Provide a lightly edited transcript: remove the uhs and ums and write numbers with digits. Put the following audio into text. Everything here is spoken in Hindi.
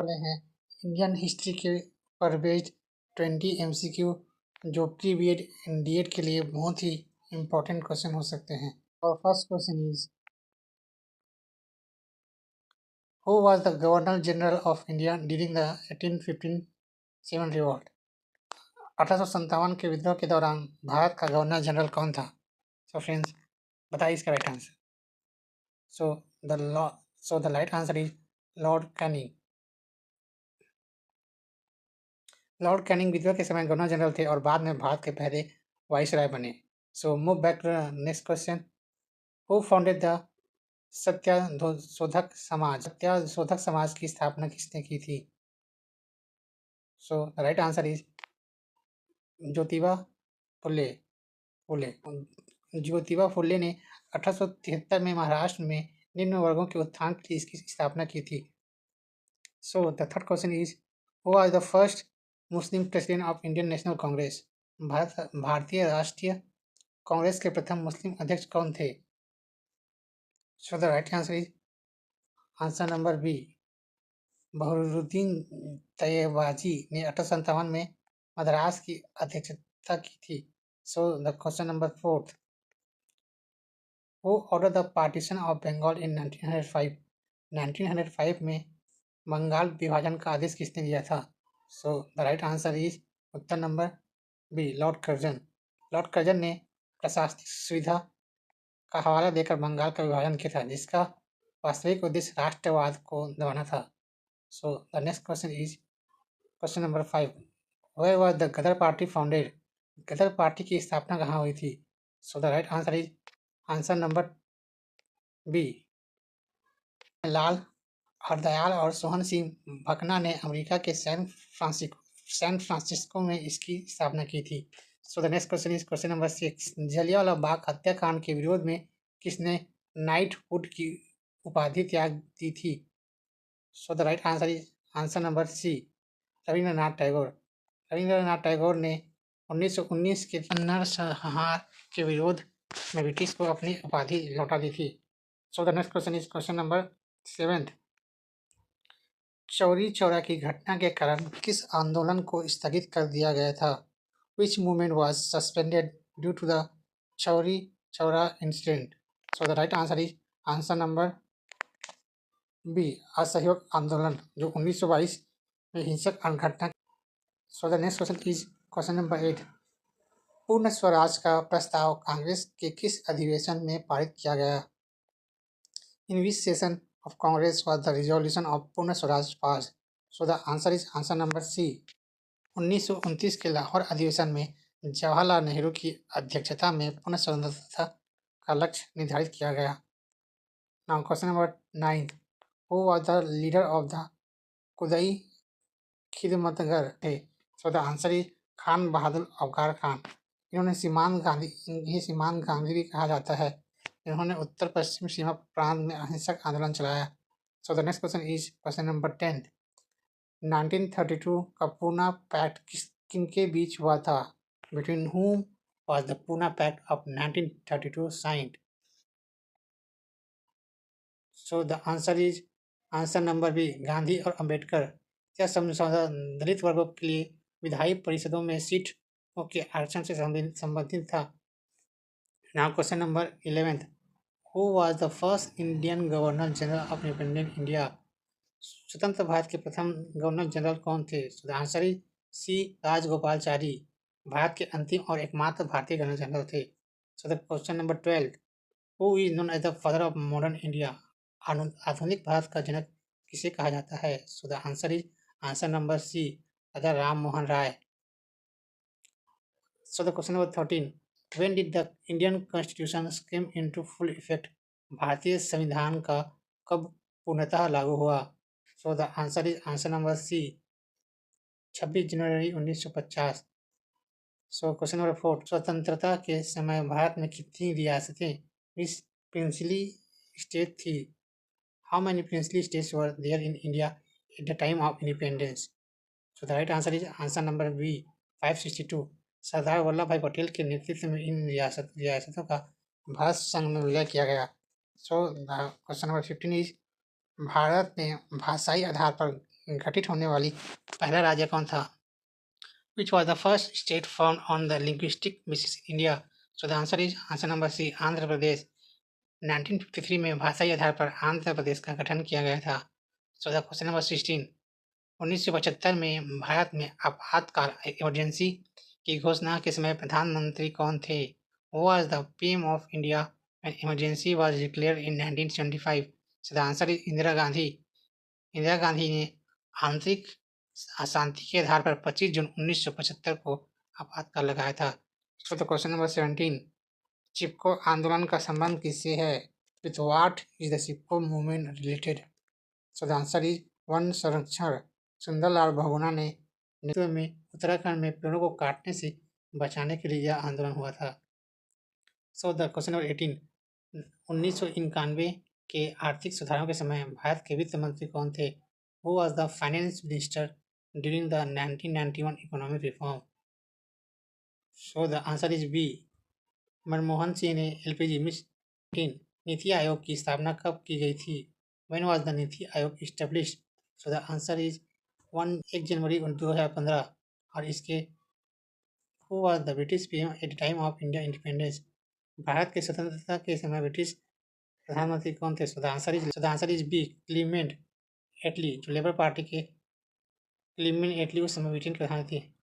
वाले हैं इंडियन हिस्ट्री के पर बेस्ड 20 MCQ, जो प्री बीएड एंड डीएड के लिए बहुत ही इम्पोर्टेंट क्वेश्चन हो सकते हैं। और first question is, who was the governor general of India during the 1857 revolt? 1857 के विद्रोह के दौरान भारत का गवर्नर जनरल कौन था? सो फ्रेंड्स, बताइए इसका right answer. So the right answer is Lord Canning. Lord Canning विद्रोह के समय गवर्नर जनरल थे और बाद में भारत के पहले वाइसराय बने। So move back to the next question. Who founded the Satyashodhak Samaj? Satyashodhak Samaj की स्थापना किसने की थी? So the right answer is Jyotiba Phule. Jyotiba Phule ने 1873 में महाराष्ट्र में निम्न वर्गों के उत्थान के लिए इसकी स्थापना की थी। So the third question is, who was the first Muslim president of Indian National Congress? Bharatiya Rashtriya Congress के प्रथम मुस्लिम अध्यक्ष कौन थे? So the right answer is answer number B, Badruddin Tyabji ने 1857 में मद्रास की अध्यक्षता की थी। So the question number fourth, who order the partition of Bengal in 1905? 1905 में बंगाल विभाजन का आदेश किसने दिया था? So the right answer is उत्तर number B, lord Curzon. Lord Curzon ने प्रशासनिक सुविधा का हवाला देकर बंगाल का विभाजन किया था, जिसका वास्तविक उद्देश्य राष्ट्रवाद को दबाना था। So the next question is question number 5, where was the Ghadar party founded? Ghadar party की स्थापना कहाँ हुई थी? So the right answer is answer number B, Lala Hardayal और सोहन सिंह भकना ने अमेरिका के सैन फ्रांसिस्को में इसकी स्थापना की थी। So the next question is question number 6, Jallianwala Bagh हत्याकांड के विरोध में किसने नाइटहुड की उपाधि त्याग दी थी? So the right answer is answer number C, Rabindranath Tagore. Rabindranath Tagore ने 1919 के नरसंहार के विरोध में ब्रिटिश को अपनी उपाधि लौटा दी थी। So the next question is question number 7, Chauri Chaura की घटना के कारण किस आंदोलन को स्थगित कर दिया गया था? Which movement was suspended due to the Chauri Chaura incident? So the right answer is answer number B, असहयोग आंदोलन, जो 1922 में हिंसक घटना। So the next question is question number 8, पूर्ण स्वराज का प्रस्ताव कांग्रेस के किस अधिवेशन में पारित किया गया? In which session of Congress was the resolution of पूर्ण Swaraj passed? So the answer is answer number C, 1929 के लाहौर अधिवेशन में जवाहरलाल नेहरू की अध्यक्षता में पूर्ण स्वतंत्रता का लक्ष्य निर्धारित किया गया। Now question number 9, who was the leader of the Khudai Khidmatgar थे? So the answer is Khan Bahadur अफगार खान। इन्हें सीमांत गांधी भी कहा जाता है। इन्होंने उत्तर पश्चिम सीमा प्रांत में अहिंसक आंदोलन चलाया। सो the next question is question number 10, 1932 का पूना पैक्ट किनके बीच हुआ था? Between whom was the Pune Pact of 1932 signed? So the answer is answer number B, Gandhi और अंबेडकर। यह समझौता दलित वर्गों के लिए विधायी परिषदों में सीटों के आरक्षण से संबंधित था। Now question number 11, who was the first Indian governor general of independent India? स्वतंत्र भारत के प्रथम गवर्नर जनरल कौन थे? So the answer is C, Rajagopalachari. भारत के अंतिम और एकमात्र भारतीय गवर्नर जनरल थे। So the question number 12, who is known as the father of modern India? आधुनिक भारत का जनक किसे कहा जाता है? So the answer is answer number C, Raja Ram Mohan Roy. So the question number 13, when did the Indian constitution came into full effect? भारतीय संविधान का कब पूर्णतः लागू हुआ? So the answer is answer number C, 26 जनवरी 1950। सो क्वेश्चन नंबर 4, स्वतंत्रता के समय भारत में कितनी रियासतें प्रिंसली स्टेट थी? How many princely states were there in India at the time of independence? So the right answer is answer number B, 562। Sardar Vallabh भाई पटेल के नेतृत्व में इन रियासतों का भारत संघ में विलय किया गया। सो the question number 15 is, Bharat में भाषाई आधार पर गठित होने वाली पहला राज्य कौन था? Which was the first state found on the linguistic basis in India? So the answer is answer number C, Andhra Pradesh. 1953 में भाषाई आधार पर आंध्र प्रदेश का गठन किया गया था। So the question number 16, 1975 में भारत में आपातकाल इमरजेंसी की घोषणा के समय प्रधानमंत्री कौन थे? Who was the PM of India when emergency was declared in 1975? So the answer is Indira Gandhi. Indira Gandhi ने आंतरिक अशांति के आधार पर 25 जून 1975 को आपातकाल लगाया था। So the question number 17, चिपको आंदोलन का संबंध किससे है? With what is the Chipko movement related? So the answer is one संरक्षण। सुंदरलाल बहुगुणा ने नेतृत्व में उत्तराखंड में पेड़ों को काटने से बचाने के लिए यह आंदोलन हुआ था। So the question number 18, 1991 के आर्थिक सुधारों के समय भारत के वित्त मंत्री कौन थे? Who was the finance minister during the 1991 economic reform? So the answer is B, Manmohan Singh ने एलपीजी मिशन नीति आयोग की स्थापना कब की गई थी? When was the NITI Aayog established? So the answer is 1 जनवरी 2015। और इसके Who was the British PM at the time of India independence? Bharat के स्वतंत्रता के समय ब्रिटिश प्रधानमंत्री कौन थे? So the answer is B, Clement Attlee, जो लेबर पार्टी के क्लीमेंट एटली उस समय ब्रिटेन के प्रधान थे।